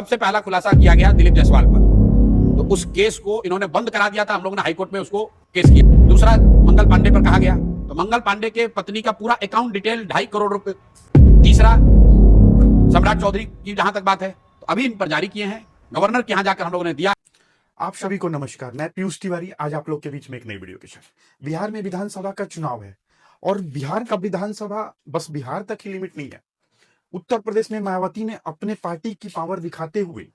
सबसे पहला खुलासा किया गया दिलीप जायसवाल पर, तो उस केस को इन्होंने बंद करा दिया था। हम लोगों ने हाईकोर्ट में उसको केस किया। दूसरा, मंगल पांडे पर कहा गया, तो मंगल पांडे के पत्नी का पूरा अकाउंट डिटेल 2.5 करोड़ रुपए। तीसरा, सम्राट चौधरी की जहां तक बात है, तो अभी इन पर जारी किए हैं, गवर्नर के यहां जाकर हम लोगों ने दिया। आप सभी को नमस्कार। मैं पीयूष तिवारी आज आप लोग के बीच में एक नई वीडियो के साथ। बिहार में विधानसभा का चुनाव है और बिहार का विधानसभा बस बिहार तक ही लिमिट नहीं है। उत्तर प्रदेश में मायावती ने अपने पार्टी की पावर दिखाते हुए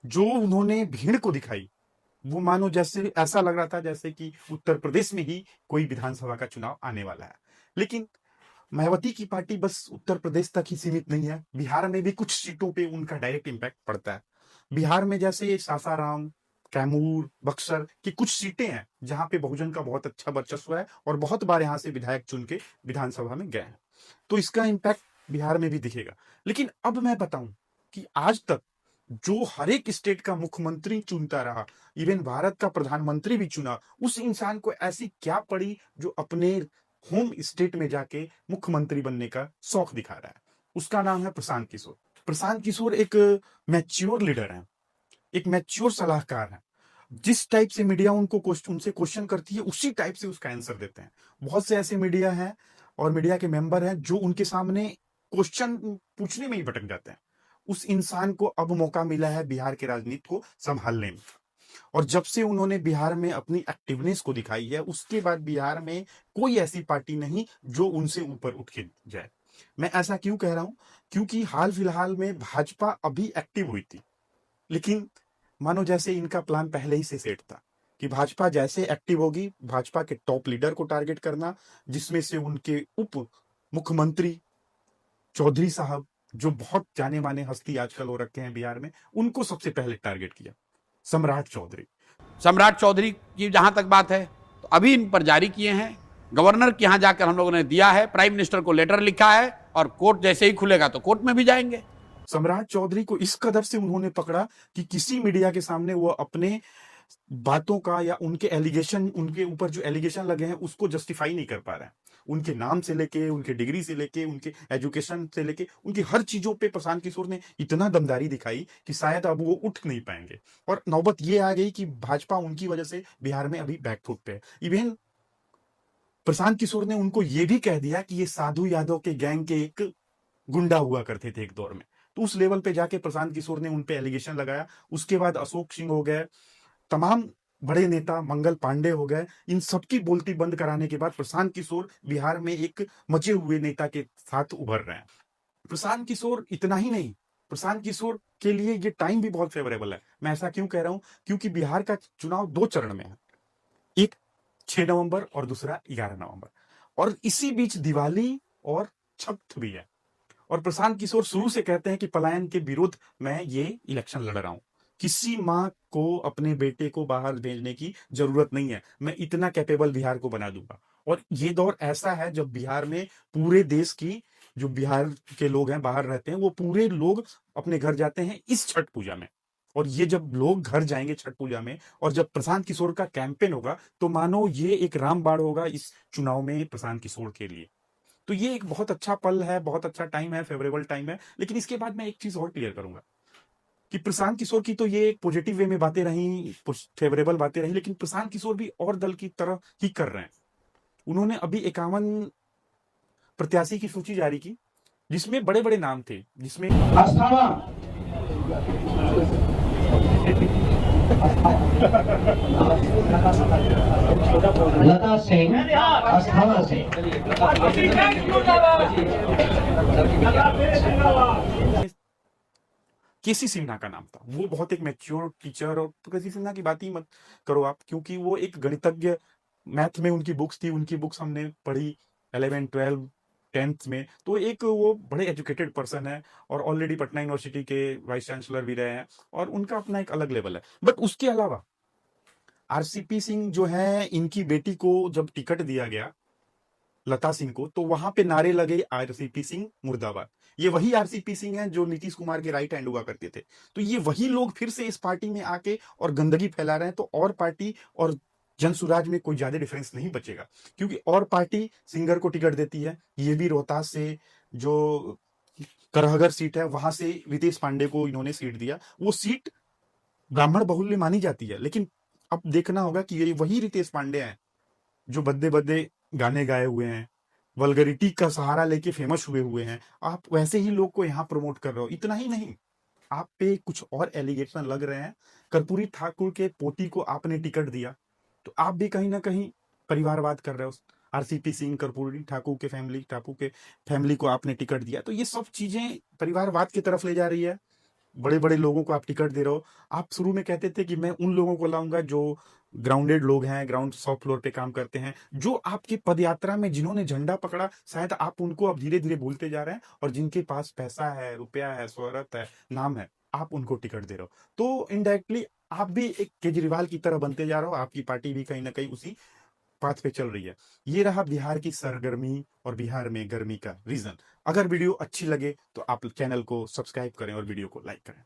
जो उन्होंने भीड़ को दिखाई, वो मानो जैसे ऐसा लग रहा था जैसे कि उत्तर प्रदेश में ही कोई विधानसभा का चुनाव आने वाला है। लेकिन मायावती की पार्टी बस उत्तर प्रदेश तक ही सीमित नहीं है, बिहार में भी कुछ सीटों पे उनका डायरेक्ट इम्पैक्ट पड़ता है। बिहार में जैसे सासाराम, कैमूर, बक्सर की कुछ सीटें हैं जहां पे बहुजन का बहुत अच्छा वर्चस्व है और बहुत बार यहां से विधायक चुन के विधानसभा में गए हैं, तो इसका इम्पैक्ट बिहार में भी दिखेगा। लेकिन अब मैं बताऊं कि आज तक जो हर एक स्टेट का मुख्यमंत्री चुनता रहा, इवन भारत का प्रधानमंत्री भी चुना, उस इंसान को ऐसी क्या पड़ी जो अपने होम स्टेट में जाके मुख्यमंत्री बनने का शौक दिखा रहा है। उसका नाम है प्रशांत किशोर। प्रशांत किशोर एक मैच्योर लीडर है, एक मैच्योर सलाहकार है। जिस टाइप से मीडिया उनसे क्वेश्चन करती है, उसी टाइप से उसका आंसर देते हैं। बहुत से ऐसे मीडिया हैं और मीडिया के मेंबर हैं जो उनके सामने क्वेश्चन पूछने में ही भटक जाते हैं। उस इंसान को अब मौका मिला है बिहार के राजनीति को संभालने में, और जब से उन्होंने बिहार में अपनी एक्टिवनेस को दिखाई है, उसके बाद बिहार में कोई ऐसी पार्टी नहीं जो उनसे ऊपर उठ के जाए। मैं ऐसा क्यों कह रहा हूं? क्योंकि हाल फिलहाल में भाजपा अभी एक्टिव हुई थी, लेकिन मानो जैसे इनका प्लान पहले ही से सेट था कि भाजपा जैसे एक्टिव होगी, भाजपा के टॉप लीडर को टारगेट करना, जिसमें से उनके उप मुख्यमंत्री चौधरी साहब, जो बहुत जाने माने हस्ती आजकल हो रखे हैं बिहार में, उनको सबसे पहले टारगेट किया। सम्राट चौधरी सम्राट चौधरी की जहां तक बात है, तो अभी इन पर जारी किए हैं, गवर्नर के यहां जाकर हम लोगों ने दिया है, प्राइम मिनिस्टर को लेटर लिखा है, और कोर्ट जैसे ही खुलेगा तो कोर्ट में भी जाएंगे। सम्राट चौधरी को इस कदर से उन्होंने पकड़ा कि किसी मीडिया के सामने वो अपने बातों का या उनके एलिगेशन, उनके ऊपर जो एलिगेशन लगे हैं उसको जस्टिफाई नहीं कर पा रहे हैं। उनके नाम से लेके, उनके डिग्री से लेके, उनके एजुकेशन से लेके, उनकी हर चीजों पे प्रशांत किशोर ने इतना दमदारी दिखाई कि शायद अब वो उठ नहीं पाएंगे, और नौबत ये आ गई कि भाजपा उनकी वजह से बिहार में अभी बैकफुट पे है। इवन प्रशांत किशोर ने उनको ये भी कह दिया कि ये साधु यादव के गैंग के एक गुंडा हुआ करते थे एक दौर में। तो उस लेवल पे जाके प्रशांत किशोर ने उन पे एलिगेशन लगाया। उसके बाद अशोक सिंह हो गए, तमाम बड़े नेता, मंगल पांडे हो गए, इन सबकी बोलती बंद कराने के बाद प्रशांत किशोर बिहार में एक मचे हुए नेता के साथ उभर रहे हैं। प्रशांत किशोर इतना ही नहीं, प्रशांत किशोर के लिए ये टाइम भी बहुत फेवरेबल है। मैं ऐसा क्यों कह रहा हूं? क्योंकि बिहार का चुनाव 2 चरण में है, एक 6 नवंबर और दूसरा 11 नवंबर, और इसी बीच दिवाली और छठ भी है। और प्रशांत किशोर शुरू से कहते हैं कि पलायन के विरुद्ध मैं ये इलेक्शन लड़ रहा हूं। किसी मां को अपने बेटे को बाहर भेजने की जरूरत नहीं है, मैं इतना कैपेबल बिहार को बना दूंगा। और ये दौर ऐसा है जब बिहार में पूरे देश की, जो बिहार के लोग हैं बाहर रहते हैं, वो पूरे लोग अपने घर जाते हैं इस छठ पूजा में। और ये जब लोग घर जाएंगे छठ पूजा में, और जब प्रशांत किशोर का कैंपेन होगा, तो मानो ये एक रामबाण होगा इस चुनाव में प्रशांत किशोर के लिए। तो ये एक बहुत अच्छा पल है, बहुत अच्छा टाइम है, फेवरेबल टाइम है। लेकिन इसके बाद मैं एक चीज और क्लियर करूंगा कि प्रशांत किशोर की तो ये एक पॉजिटिव वे में बातें रही, फेवरेबल बातें रही, लेकिन प्रशांत किशोर भी और दल की तरह ही कर रहे हैं। उन्होंने अभी 51 प्रत्याशी की सूची जारी की, जिसमें बड़े बड़े नाम थे, जिसमें अस्थाना लता सिंह अस्थाना से, केसी सिन्हा का नाम था। वो बहुत एक मैच्योर टीचर, और केसी सिन्हा की बात ही मत करो आप, क्योंकि वो एक गणितज्ञ, मैथ में उनकी बुक्स थी, उनकी बुक्स हमने पढ़ी 11, 12, 10th में। तो एक वो बड़े एजुकेटेड पर्सन है, और ऑलरेडी पटना यूनिवर्सिटी के वाइस चांसलर भी रहे हैं, और उनका अपना एक अलग लेवल है। बट उसके अलावा आरसीपी सिंह जो है, इनकी बेटी को जब टिकट दिया गया, लता सिंह को, तो वहां पे नारे लगे आरसीपी सिंह मुर्दाबाद। ये वही आरसीपी सिंह है जो नीतीश कुमार के राइट हैंड हुआ करते थे। तो ये वही लोग फिर से इस पार्टी में आके और गंदगी फैला रहे हैं। तो और पार्टी और जनसुराज में कोई ज्यादा डिफरेंस नहीं बचेगा, क्योंकि और पार्टी सिंगर को टिकट देती है। ये भी रोहतास से जो करहगर सीट है, वहां से रितेश पांडे को इन्होंने सीट दिया। वो सीट ब्राह्मण बहुल्य मानी जाती है, लेकिन अब देखना होगा कि ये वही रितेश पांडे हैं जो बद्दे बद्दे गाने गाए हुए हैं, वल्गरिटी का सहारा लेके फेमस हुए हुए हैं। आप वैसे ही लोग को यहाँ प्रमोट कर रहे हो। इतना ही नहीं, आप पे कुछ और एलिगेशन लग रहे हैं। कर्पूरी ठाकुर के पोती को आपने टिकट दिया, तो आप भी कहीं ना कहीं परिवारवाद कर रहे हो। आरसीपी सिंह, कर्पूरी ठाकुर के फैमिली को आपने टिकट दिया, तो ये सब चीजें परिवारवाद की तरफ ले जा रही है। बड़े बड़े लोगों को आप टिकट दे रहे हो। आप शुरू में कहते थे कि मैं उन लोगों को लाऊंगा जो ग्राउंडेड लोग हैं, ग्राउंड सॉफ्ट फ्लोर पे काम करते हैं, जो आपकी पदयात्रा में जिन्होंने झंडा पकड़ा, शायद आप उनको अब धीरे धीरे भूलते जा रहे हैं, और जिनके पास पैसा है, रुपया है, शोहरत है, नाम है, आप उनको टिकट दे रहे हो। तो इनडायरेक्टली आप भी एक केजरीवाल की तरह बनते जा रहे हो। आपकी पार्टी भी कहीं ना कहीं उसी पाथ पे चल रही है। ये रहा बिहार की सरगर्मी और बिहार में गर्मी का रीजन। अगर वीडियो अच्छी लगे तो आप चैनल को सब्सक्राइब करें और वीडियो को लाइक करें।